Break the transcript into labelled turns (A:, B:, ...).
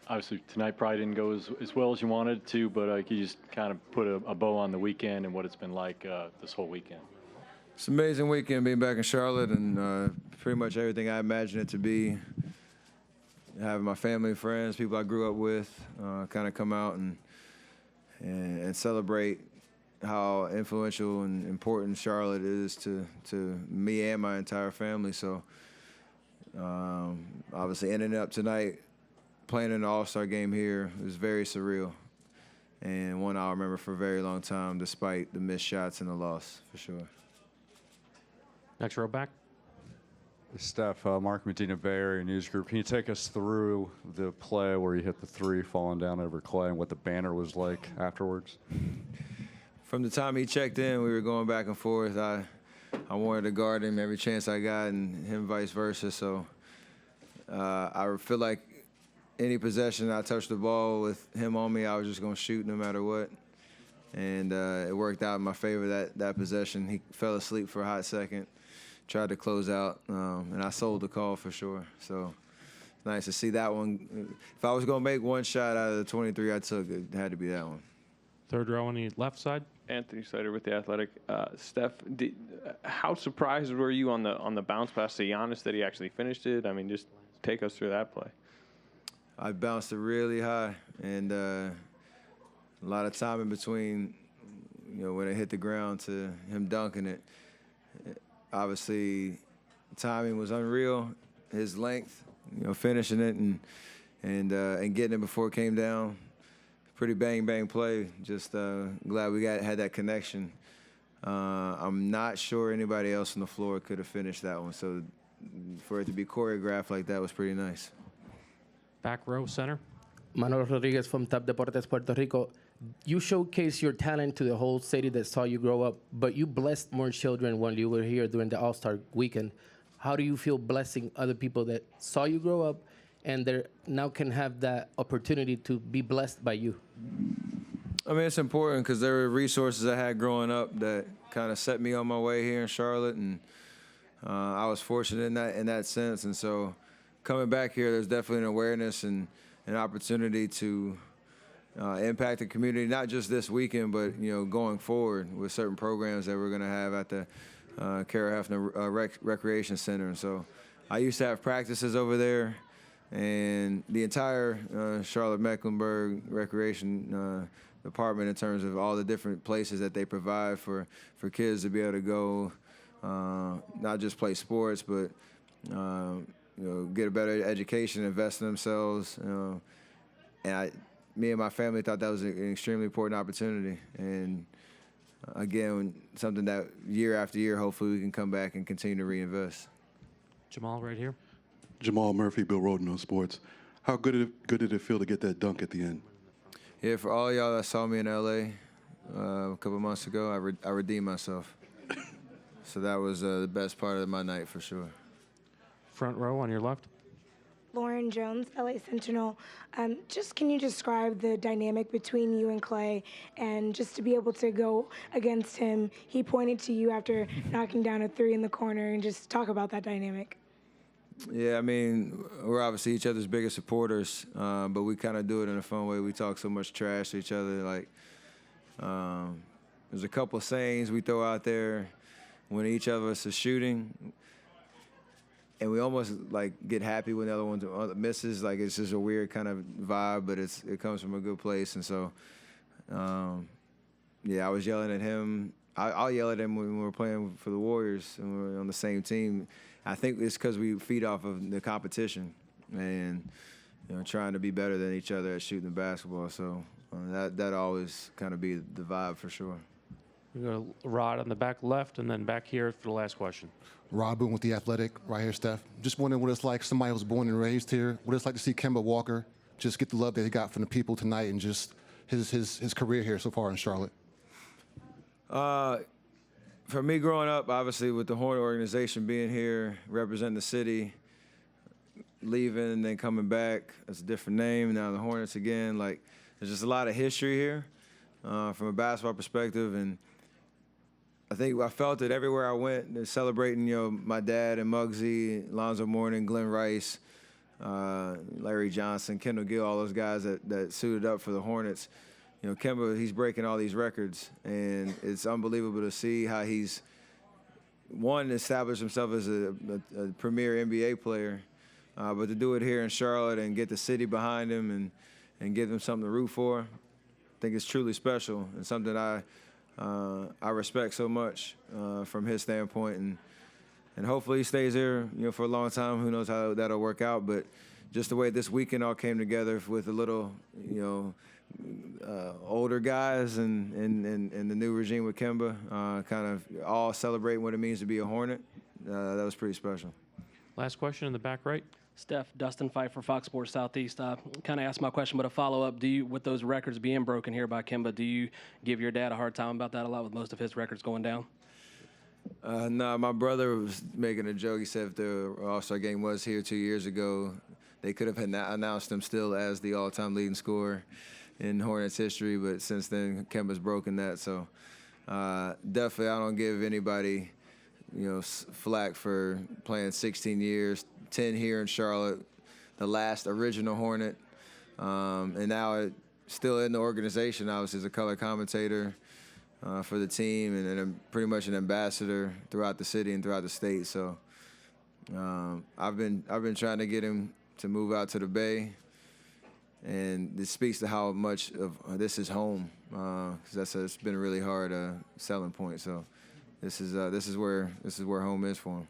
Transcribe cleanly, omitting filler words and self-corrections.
A: Obviously, tonight probably didn't go as well as you wanted it to, but could you just kind of put a bow on the weekend and what it's been like this whole weekend?
B: It's an amazing weekend being back in Charlotte, and pretty much everything I imagined it to be. Having my family and friends, people I grew up with, kind of come out and celebrate how influential and important Charlotte is to me and my entire family. So obviously ending up tonight playing in the All-Star game here was very surreal, and one I'll remember for a very long time despite the missed shots and the loss, for sure.
C: Next row back.
D: Steph, Mark Medina, Bay Area News Group. Can you take us through the play where you hit the three falling down over Klay and what the banner was like afterwards?
B: From the time he checked in, we were going back and forth. I wanted to guard him every chance I got, and him vice versa. So I feel like any possession I touched the ball with him on me, I was just going to shoot no matter what. And it worked out in my favor that possession. He fell asleep for a hot second. Tried to close out, and I sold the call for sure. So it's nice to see that one. If I was going to make one shot out of the 23 I took, it had to be that one.
C: Third row on the left side.
E: Anthony Sider with The Athletic. Steph, how surprised were you on the bounce pass to Giannis that he actually finished it? I mean, just take us through that play.
B: I bounced it really high, and a lot of time in between, when it hit the ground to him dunking it. Obviously, timing was unreal. His length, finishing it and getting it before it came down. Pretty bang play. Just glad we had that connection. I'm not sure anybody else on the floor could have finished that one. So for it to be choreographed like that was pretty nice.
C: Back row center.
F: Manuel Rodriguez from TAP Deportes, Puerto Rico. You showcase your talent to the whole city that saw you grow up, but you blessed more children when you were here during the All-Star weekend. How do you feel blessing other people that saw you grow up and they now can have that opportunity to be blessed by you?
B: I mean, it's important because there were resources I had growing up that kind of set me on my way here in Charlotte, and I was fortunate in that sense. And so coming back here, there's definitely an awareness and an opportunity to impact the community, not just this weekend, but going forward with certain programs that we're going to have at the Kara Hefner Recreation Center. And so I used to have practices over there, and the entire Charlotte-Mecklenburg Recreation Department, in terms of all the different places that they provide for kids to be able to go, not just play sports, but get a better education, invest in themselves. Me and my family thought that was an extremely important opportunity. And again, something that year after year, hopefully we can come back and continue to reinvest.
C: Jamal right here.
G: Jamal Murphy, Bill Roden on Sports. How good did it feel to get that dunk at the end?
B: Yeah, for all y'all that saw me in L.A. A couple months ago, I redeemed myself. So that was the best part of my night for sure.
C: Front row on your left.
H: Lauren Jones, LA Sentinel. Can you describe the dynamic between you and Klay, and just to be able to go against him? He pointed to you after knocking down a three in the corner, and just talk about that dynamic.
B: Yeah, I mean, we're obviously each other's biggest supporters, but we kind of do it in a fun way. We talk so much trash to each other. Like, there's a couple of sayings we throw out there when each of us is shooting, and we almost get happy when the other one misses. Like, it's just a weird kind of vibe, but it comes from a good place. And so, I was yelling at him. I'll yell at him when we're playing for the Warriors and we're on the same team. I think it's because we feed off of the competition and trying to be better than each other at shooting the basketball. So that always kind of be the vibe for sure.
C: We got Rod on the back left, and then back here for the last question.
I: Rod Boone with The Athletic, right here, Steph. Just wondering what it's like, somebody who was born and raised here, what it's like to see Kemba Walker just get the love that he got from the people tonight and just his career here so far in Charlotte.
B: For me growing up, obviously with the Hornet organization being here, representing the city, leaving and then coming back, it's a different name, now the Hornets again. Like, there's just a lot of history here from a basketball perspective, and I think I felt it everywhere I went, celebrating, my dad and Muggsy, Lonzo Mourning, Glenn Rice, Larry Johnson, Kendall Gill, all those guys that suited up for the Hornets. You know, Kemba, he's breaking all these records, and it's unbelievable to see how he's, one, established himself as a premier NBA player, but to do it here in Charlotte and get the city behind him and give him something to root for, I think it's truly special and something I respect so much from his standpoint. And hopefully he stays here, you know, for a long time. Who knows how that'll work out, but just the way this weekend all came together with a little, you know, older guys and the new regime with Kemba, kind of all celebrating what it means to be a Hornet. That was pretty special.
C: Last question in the back right.
J: Steph, Dustin Pfeiffer, Fox Sports Southeast. Kind of asked my question, but a follow-up. Do you, with those records being broken here by Kemba, do you give your dad a hard time about that a lot with most of his records going down?
B: No, my brother was making a joke. He said if the All-Star game was here 2 years ago, they could have announced him still as the all-time leading scorer in Hornets history, but since then, Kemba's broken that. So definitely I don't give anybody, you know, flack for playing 16 years, 10 here in Charlotte, the last original Hornet, and now still in the organization, obviously as a color commentator for the team, and I'm pretty much an ambassador throughout the city and throughout the state. So I've been trying to get him to move out to the Bay, and this speaks to how much of this is home, because it's been a really hard selling point. So this is where home is for him.